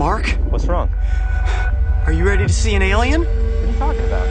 Mark? What's wrong? Are you ready to see an alien? What are you talking about?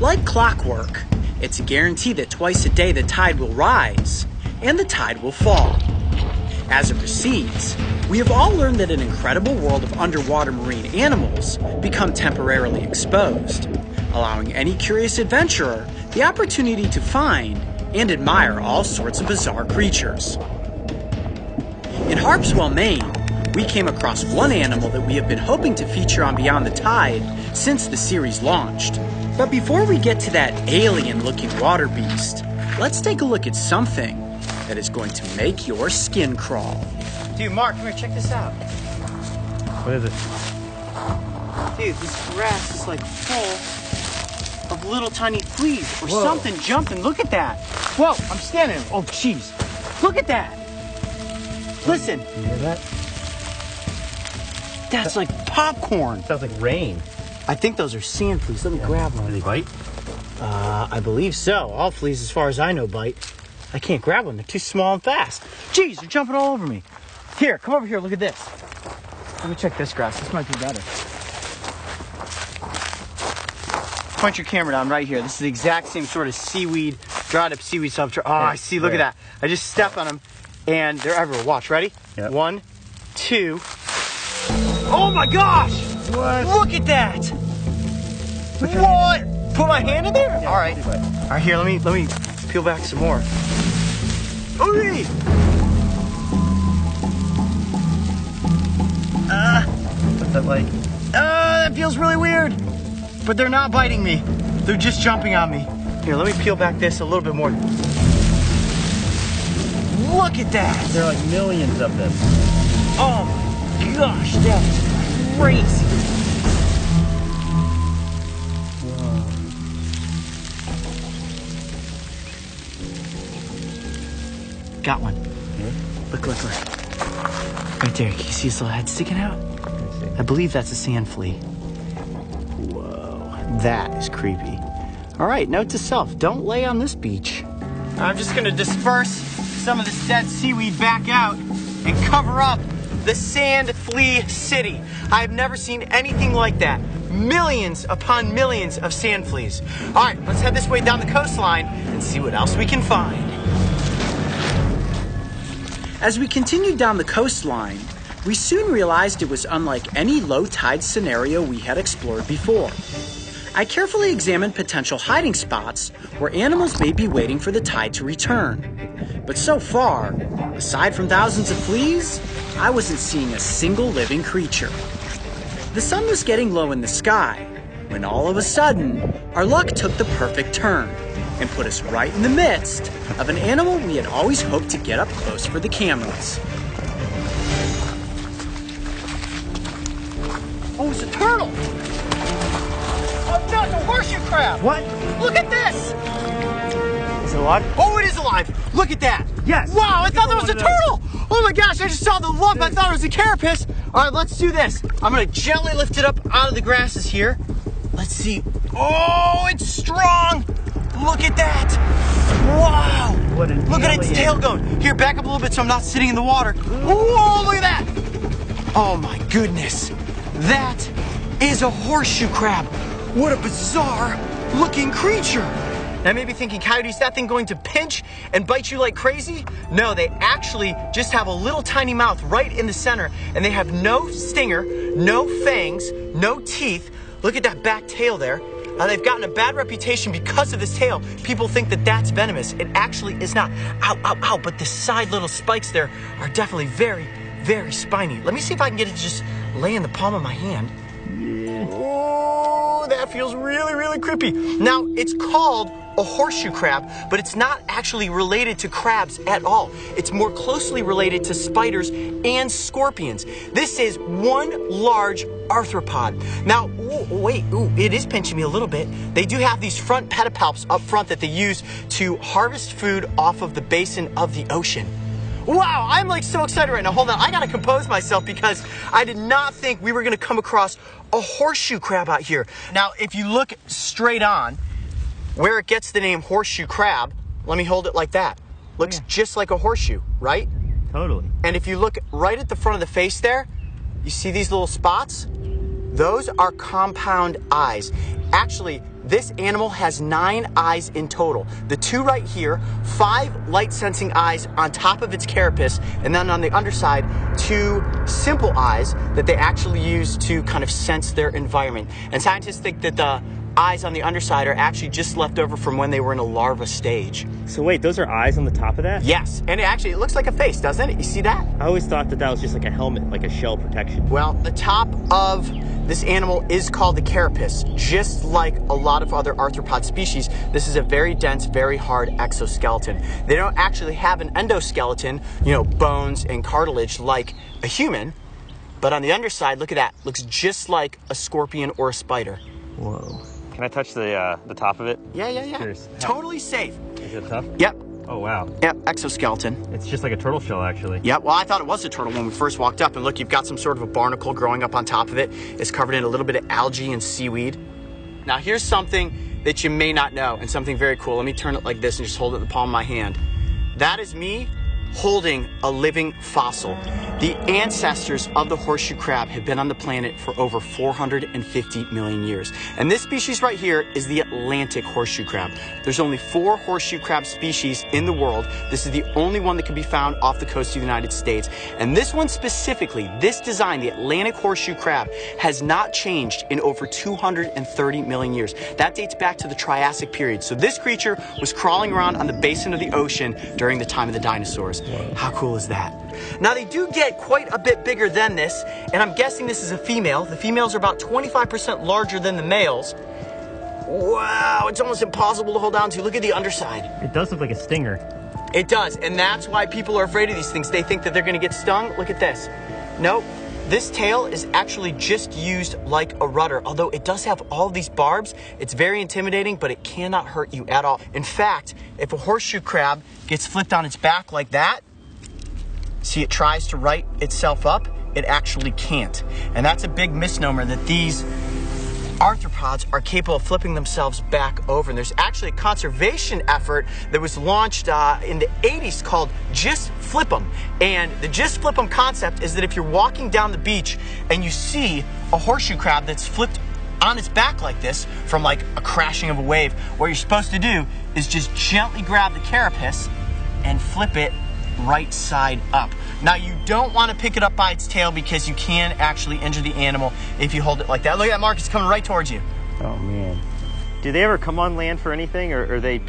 Like clockwork, it's a guarantee that twice a day the tide will rise and the tide will fall. As it recedes, we have all learned that an incredible world of underwater marine animals become temporarily exposed, allowing any curious adventurer the opportunity to find and admire all sorts of bizarre creatures. In Harpswell, Maine, we came across one animal that we have been hoping to feature on Beyond the Tide since the series launched. But before we get to that alien-looking water beast, let's take a look at something that is going to make your skin crawl. Dude, Mark, come here, check this out. What is it? Dude, this grass is like full of little tiny fleas or Whoa. something jumping. Look at that. Whoa, I'm standing. Oh, jeez. Look at that. Listen. You hear that? That's like popcorn. Sounds like rain. I think those are sand fleas. Let me grab one. Do they bite? I believe so. All fleas, as far as I know, bite. I can't grab one. They're too small and fast. Jeez, they're jumping all over me. Here, come over here. Look at this. Let me check this grass. This might be better. Point your camera down right here. This is the exact same sort of seaweed, dried up seaweed substrate. Oh, I see. Look at that. I just stepped on them, and they're everywhere. Watch. Ready? Yep. 1, 2. Oh my gosh! What? Look at that! What? Put my hand in there? Yeah, All right. All right, here, let me peel back some more. Okay. What's that like? That feels really weird. But they're not biting me. They're just jumping on me. Here, let me peel back this a little bit more. Look at that! There are like millions of them. Oh my gosh, that's crazy. Got one. Look. Right there. Can you see his little head sticking out? I believe that's a sand flea. Whoa. That is creepy. All right, note to self, don't lay on this beach. I'm just going to disperse some of this dead seaweed back out and cover up the sand flea city. I've never seen anything like that. Millions upon millions of sand fleas. All right, let's head this way down the coastline and see what else we can find. As we continued down the coastline, we soon realized it was unlike any low tide scenario we had explored before. I carefully examined potential hiding spots where animals may be waiting for the tide to return. But so far, aside from thousands of fleas, I wasn't seeing a single living creature. The sun was getting low in the sky when all of a sudden, our luck took the perfect turn and put us right in the midst of an animal we had always hoped to get up close for the cameras. Oh, it's a turtle! Oh no, it's a horseshoe crab! What? Look at this! Is it alive? Oh, it is alive! Look at that! Yes! Wow, I thought that was a turtle! Oh my gosh, I just saw the lump. I thought it was a carapace. All right, let's do this. I'm gonna gently lift it up out of the grasses here. Let's see. Oh, it's strong! Look at that! Wow! What an Look at its alien. tail going. Here, back up a little bit so I'm not sitting in the water. Whoa, look at that! Oh my goodness. That is a horseshoe crab. What a bizarre looking creature. Now you may be thinking, Coyote, is that thing going to pinch and bite you like crazy? No, they actually just have a little tiny mouth right in the center, and they have no stinger, no fangs, no teeth. Look at that back tail there. They've gotten a bad reputation because of this tail. People think that that's venomous. It actually is not. Ow, ow, ow, but the side little spikes there are definitely very, very spiny. Let me see if I can get it to just lay in the palm of my hand. Oh, that feels really, really creepy. Now, it's called a horseshoe crab, but it's not actually related to crabs at all. It's more closely related to spiders and scorpions. This is one large arthropod. Now, it is pinching me a little bit. They do have these front pedipalps up front that they use to harvest food off of the basin of the ocean. Wow, I'm like so excited right now. Hold on, I gotta compose myself because I did not think we were gonna come across a horseshoe crab out here. Now, if you look straight on, where it gets the name horseshoe crab, let me hold it like that. Looks just like a horseshoe, right? Totally. And if you look right at the front of the face there, you see these little spots? Those are compound eyes. Actually, this animal has 9 eyes in total. The 2 right here, 5 light-sensing eyes on top of its carapace, and then on the underside, 2 simple eyes that they actually use to kind of sense their environment. And scientists think that the eyes on the underside are actually just left over from when they were in a larva stage. So wait, those are eyes on the top of that? Yes, and it looks like a face, doesn't it? You see that? I always thought that was just like a helmet, like a shell protection. Well, the top of this animal is called the carapace. Just like a lot of other arthropod species, this is a very dense, very hard exoskeleton. They don't actually have an endoskeleton, bones and cartilage like a human, but on the underside, look at that. Looks just like a scorpion or a spider. Whoa. Can I touch the top of it? Yeah. Cheers. Totally safe. Is it tough? Yep. Oh, wow. Yep, exoskeleton. It's just like a turtle shell, actually. Yep, well, I thought it was a turtle when we first walked up. And look, you've got some sort of a barnacle growing up on top of it. It's covered in a little bit of algae and seaweed. Now, here's something that you may not know, and something very cool. Let me turn it like this and just hold it in the palm of my hand. That is me holding a living fossil. The ancestors of the horseshoe crab have been on the planet for over 450 million years. And this species right here is the Atlantic horseshoe crab. There's only 4 horseshoe crab species in the world. This is the only one that can be found off the coast of the United States. And this one specifically, this design, the Atlantic horseshoe crab, has not changed in over 230 million years. That dates back to the Triassic period. So this creature was crawling around on the basin of the ocean during the time of the dinosaurs. Whoa. How cool is that? Now, they do get quite a bit bigger than this, and I'm guessing this is a female. The females are about 25% larger than the males. Wow, it's almost impossible to hold on to. Look at the underside. It does look like a stinger. It does, and that's why people are afraid of these things. They think that they're going to get stung. Look at this. Nope. This tail is actually just used like a rudder. Although it does have all these barbs, it's very intimidating, but it cannot hurt you at all. In fact, if a horseshoe crab gets flipped on its back like that, see, it tries to right itself up, it actually can't. And that's a big misnomer, that these arthropods are capable of flipping themselves back over. And there's actually a conservation effort that was launched in the 80s called Just Flip 'em. And the Just Flip 'em concept is that if you're walking down the beach and you see a horseshoe crab that's flipped on its back like this from like a crashing of a wave, what you're supposed to do is just gently grab the carapace and flip it right side up. Now, you don't want to pick it up by its tail because you can actually injure the animal if you hold it like that. Look at that, Mark, it's coming right towards you. Oh, man. Do they ever come on land for anything, or are they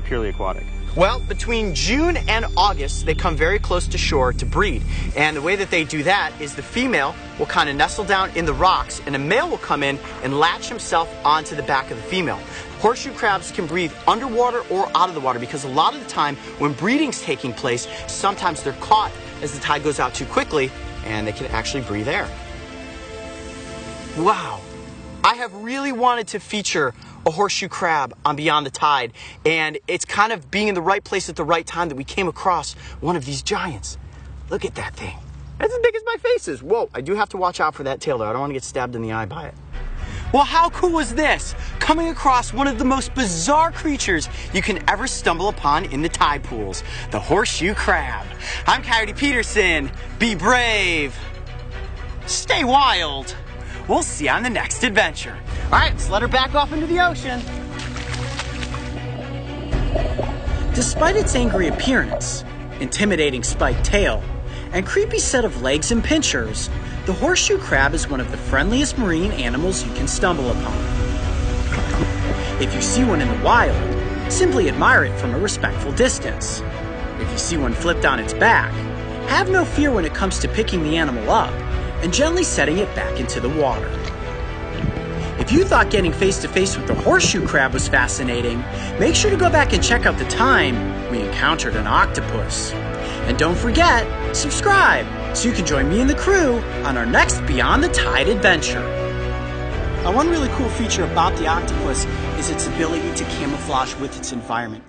purely aquatic? Well, between June and August, they come very close to shore to breed. And the way that they do that is the female will kind of nestle down in the rocks, and a male will come in and latch himself onto the back of the female. Horseshoe crabs can breathe underwater or out of the water because a lot of the time when breeding's taking place, sometimes they're caught as the tide goes out too quickly, and they can actually breathe air. Wow. I have really wanted to feature a horseshoe crab on Beyond the Tide, and it's kind of being in the right place at the right time that we came across one of these giants. Look at that thing. That's as big as my face is. Whoa, I do have to watch out for that tail though. I don't want to get stabbed in the eye by it. Well, how cool is this? Coming across one of the most bizarre creatures you can ever stumble upon in the tide pools, the horseshoe crab. I'm Coyote Peterson. Be brave. Stay wild. We'll see you on the next adventure. All right, let's let her back off into the ocean. Despite its angry appearance, intimidating spiked tail, and creepy set of legs and pinchers, the horseshoe crab is one of the friendliest marine animals you can stumble upon. If you see one in the wild, simply admire it from a respectful distance. If you see one flipped on its back, have no fear when it comes to picking the animal up and gently setting it back into the water. If you thought getting face to face with the horseshoe crab was fascinating, make sure to go back and check out the time we encountered an octopus. And don't forget, subscribe so you can join me and the crew on our next Beyond the Tide adventure. Now, one really cool feature about the octopus is its ability to camouflage with its environment.